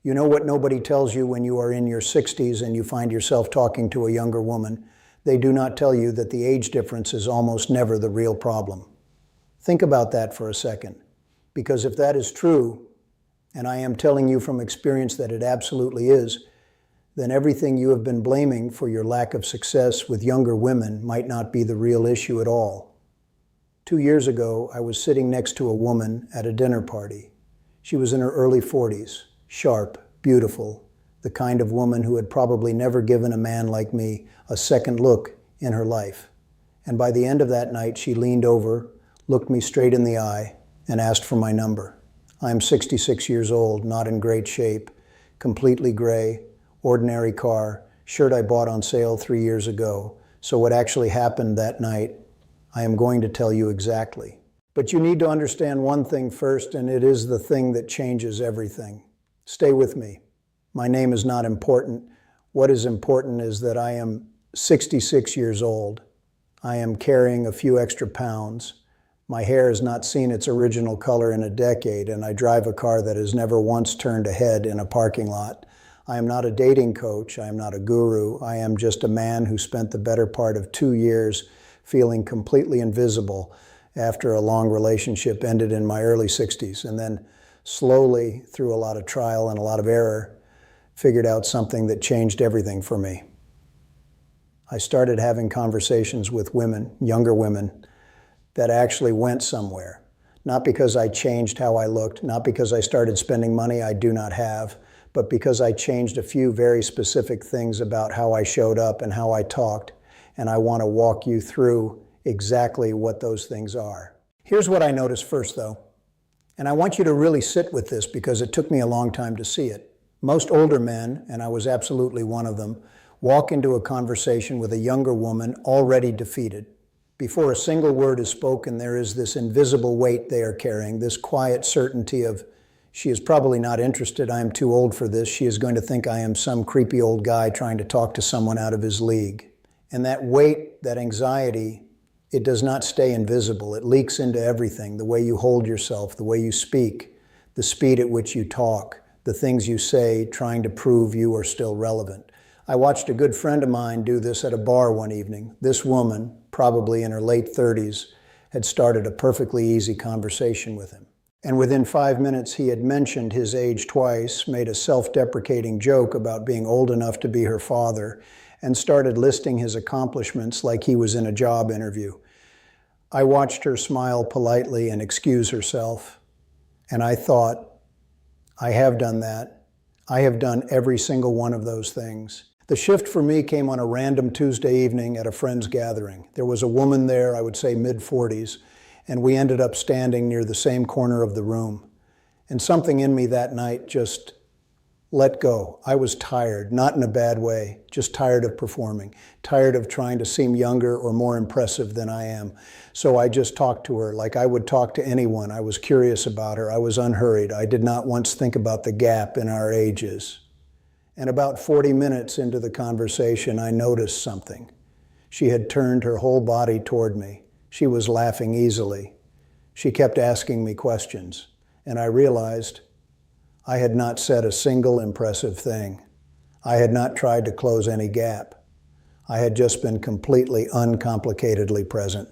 You know what nobody tells you when you are in your 60s and you find yourself talking to a younger woman? They do not tell you that the age difference is almost never the real problem. Think about that for a second, because if that is true, and I am telling you from experience that it absolutely is, then everything you have been blaming for your lack of success with younger women might not be the real issue at all. 2 years ago, I was sitting next to a woman at a dinner party. She was in her early 40s, sharp, beautiful, the kind of woman who had probably never given a man like me a second look in her life. And by the end of that night, she leaned over, looked me straight in the eye, and asked for my number. I am 66 years old, not in great shape, completely gray, ordinary car, shirt I bought on sale 3 years ago. So what actually happened that night, I am going to tell you exactly. But you need to understand one thing first, and it is the thing that changes everything. Stay with me. My name is not important. What is important is that I am 66 years old. I am carrying a few extra pounds. My hair has not seen its original color in a decade, and I drive a car that has never once turned a head in a parking lot. I am not a dating coach. I am not a guru. I am just a man who spent the better part of 2 years feeling completely invisible after a long relationship ended in my early 60s, and then slowly, through a lot of trial and a lot of error, figured out something that changed everything for me. I started having conversations with women, younger women, that actually went somewhere. Not because I changed how I looked, not because I started spending money I do not have, but because I changed a few very specific things about how I showed up and how I talked, and I want to walk you through exactly what those things are. Here's what I noticed first, though, and I want you to really sit with this because it took me a long time to see it. Most older men, and I was absolutely one of them, walk into a conversation with a younger woman already defeated. Before a single word is spoken, there is this invisible weight they are carrying, this quiet certainty of, she is probably not interested, I am too old for this, she is going to think I am some creepy old guy trying to talk to someone out of his league. And that weight, that anxiety, it does not stay invisible. It leaks into everything, the way you hold yourself, the way you speak, the speed at which you talk, the things you say, trying to prove you are still relevant. I watched a good friend of mine do this at a bar one evening. This woman, probably in her late 30s, had started a perfectly easy conversation with him. And within 5 minutes, he had mentioned his age twice, made a self-deprecating joke about being old enough to be her father, and started listing his accomplishments like he was in a job interview. I watched her smile politely and excuse herself, and I thought, I have done that. I have done every single one of those things. The shift for me came on a random Tuesday evening at a friend's gathering. There was a woman there, I would say mid-40s, and we ended up standing near the same corner of the room. And something in me that night just let go. I was tired, not in a bad way, just tired of performing, tired of trying to seem younger or more impressive than I am. So I just talked to her like I would talk to anyone. I was curious about her. I was unhurried. I did not once think about the gap in our ages. And about 40 minutes into the conversation, I noticed something. She had turned her whole body toward me. She was laughing easily. She kept asking me questions, and I realized I had not said a single impressive thing. I had not tried to close any gap. I had just been completely uncomplicatedly present.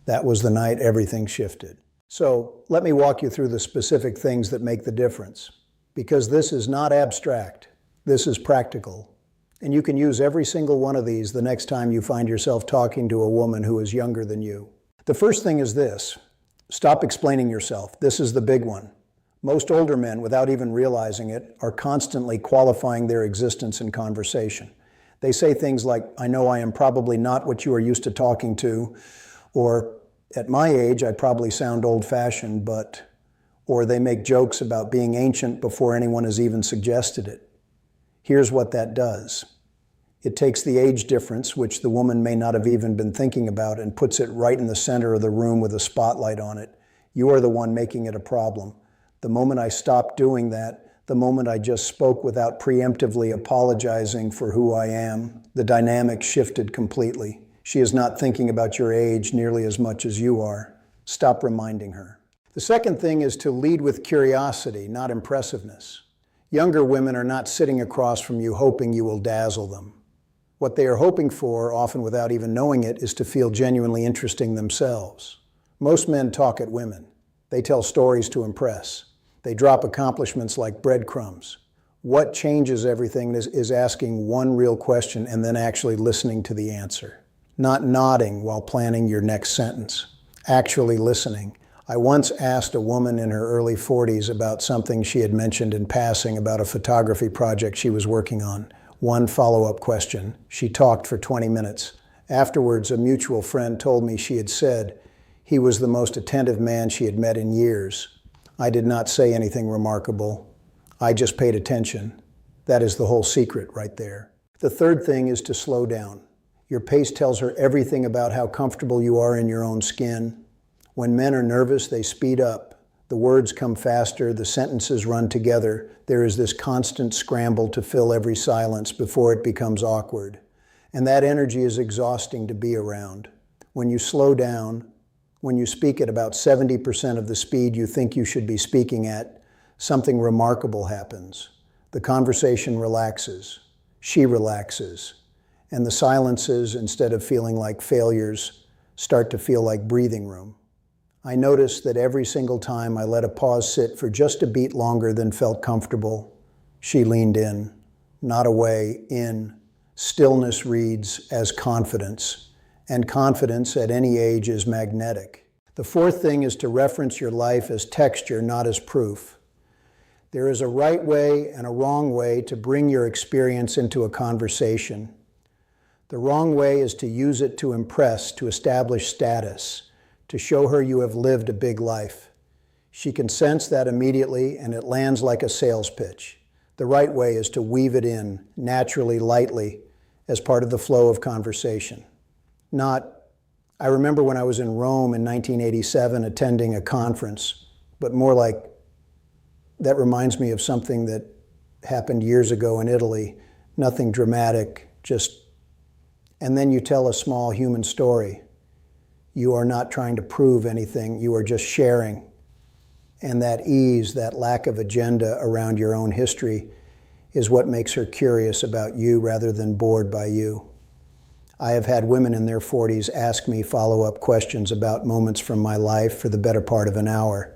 That was the night everything shifted. So let me walk you through the specific things that make the difference, because this is not abstract. This is practical. And you can use every single one of these the next time you find yourself talking to a woman who is younger than you. The first thing is this: stop explaining yourself. This is the big one. Most older men, without even realizing it, are constantly qualifying their existence in conversation. They say things like, I know I am probably not what you are used to talking to, or at my age, I probably sound old-fashioned, but, or they make jokes about being ancient before anyone has even suggested it. Here's what that does. It takes the age difference, which the woman may not have even been thinking about, and puts it right in the center of the room with a spotlight on it. You are the one making it a problem. The moment I stopped doing that, the moment I just spoke without preemptively apologizing for who I am, the dynamic shifted completely. She is not thinking about your age nearly as much as you are. Stop reminding her. The second thing is to lead with curiosity, not impressiveness. Younger women are not sitting across from you hoping you will dazzle them. What they are hoping for, often without even knowing it, is to feel genuinely interesting themselves. Most men talk at women. They tell stories to impress. They drop accomplishments like breadcrumbs. What changes everything is asking one real question and then actually listening to the answer. Not nodding while planning your next sentence. Actually listening. I once asked a woman in her early 40s about something she had mentioned in passing about a photography project she was working on. One follow-up question. She talked for 20 minutes. Afterwards, a mutual friend told me she had said he was the most attentive man she had met in years. I did not say anything remarkable. I just paid attention. That is the whole secret right there. The third thing is to slow down. Your pace tells her everything about how comfortable you are in your own skin. When men are nervous, they speed up. The words come faster, the sentences run together. There is this constant scramble to fill every silence before it becomes awkward. And that energy is exhausting to be around. When you slow down, when you speak at about 70% of the speed you think you should be speaking at, something remarkable happens. The conversation relaxes. She relaxes. And the silences, instead of feeling like failures, start to feel like breathing room. I noticed that every single time I let a pause sit for just a beat longer than felt comfortable, she leaned in, not away, in. Stillness reads as confidence, and confidence at any age is magnetic. The fourth thing is to reference your life as texture, not as proof. There is a right way and a wrong way to bring your experience into a conversation. The wrong way is to use it to impress, to establish status, to show her you have lived a big life. She can sense that immediately, and it lands like a sales pitch. The right way is to weave it in, naturally, lightly, as part of the flow of conversation. I remember when I was in Rome in 1987 attending a conference, but more like, that reminds me of something that happened years ago in Italy. Nothing dramatic, and then you tell a small human story. You are not trying to prove anything, you are just sharing. And that ease, that lack of agenda around your own history is what makes her curious about you rather than bored by you. I have had women in their 40s ask me follow-up questions about moments from my life for the better part of an hour,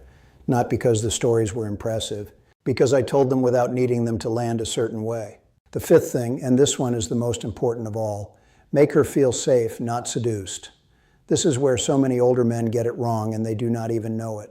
not because the stories were impressive, because I told them without needing them to land a certain way. The fifth thing, and this one is the most important of all, make her feel safe, not seduced. This is where so many older men get it wrong and they do not even know it.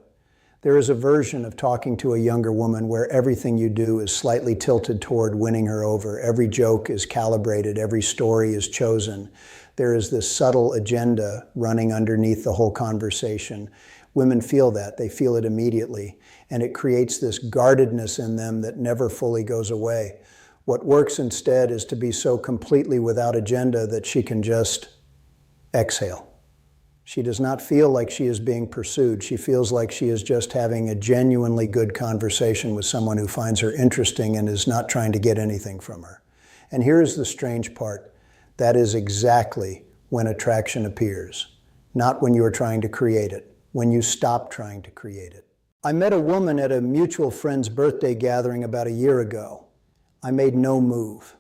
There is a version of talking to a younger woman where everything you do is slightly tilted toward winning her over. Every joke is calibrated, every story is chosen. There is this subtle agenda running underneath the whole conversation. Women feel that, they feel it immediately, and it creates this guardedness in them that never fully goes away. What works instead is to be so completely without agenda that she can just exhale. She does not feel like she is being pursued. She feels like she is just having a genuinely good conversation with someone who finds her interesting and is not trying to get anything from her. And here's the strange part. That is exactly when attraction appears, not when you are trying to create it, when you stop trying to create it. I met a woman at a mutual friend's birthday gathering about a year ago. I made no move.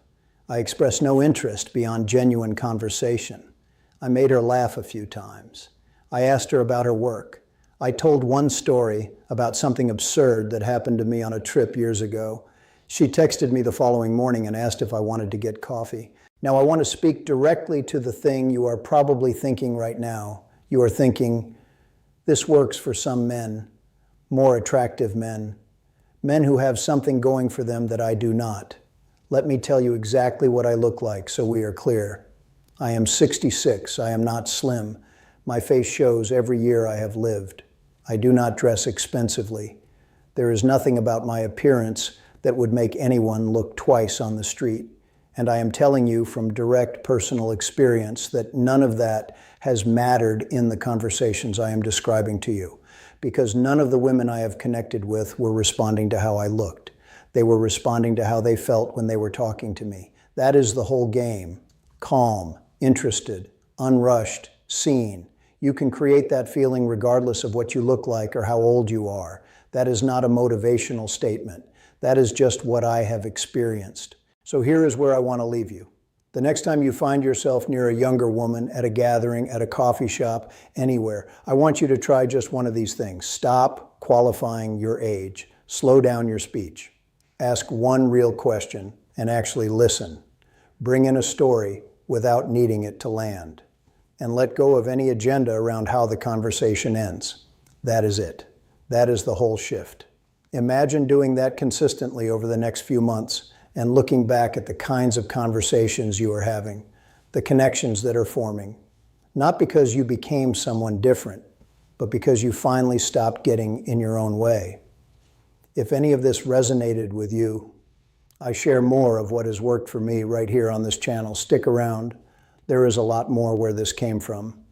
I expressed no interest beyond genuine conversation. I made her laugh a few times. I asked her about her work. I told one story about something absurd that happened to me on a trip years ago. She texted me the following morning and asked if I wanted to get coffee. Now I want to speak directly to the thing you are probably thinking right now. You are thinking, this works for some men, more attractive men who have something going for them that I do not. Let me tell you exactly what I look like so we are clear. I am 66. I am not slim. My face shows every year I have lived. I do not dress expensively. There is nothing about my appearance that would make anyone look twice on the street. And I am telling you from direct personal experience that none of that has mattered in the conversations I am describing to you, because none of the women I have connected with were responding to how I looked. They were responding to how they felt when they were talking to me. That is the whole game. Calm, interested, unrushed, seen. You can create that feeling regardless of what you look like or how old you are. That is not a motivational statement. That is just what I have experienced. So here is where I want to leave you. The next time you find yourself near a younger woman at a gathering, at a coffee shop, anywhere, I want you to try just one of these things. Stop qualifying your age. Slow down your speech. Ask one real question and actually listen. Bring in a story without needing it to land. And let go of any agenda around how the conversation ends. That is it. That is the whole shift. Imagine doing that consistently over the next few months and looking back at the kinds of conversations you are having, the connections that are forming, not because you became someone different, but because you finally stopped getting in your own way. If any of this resonated with you, I share more of what has worked for me right here on this channel. Stick around. There is a lot more where this came from.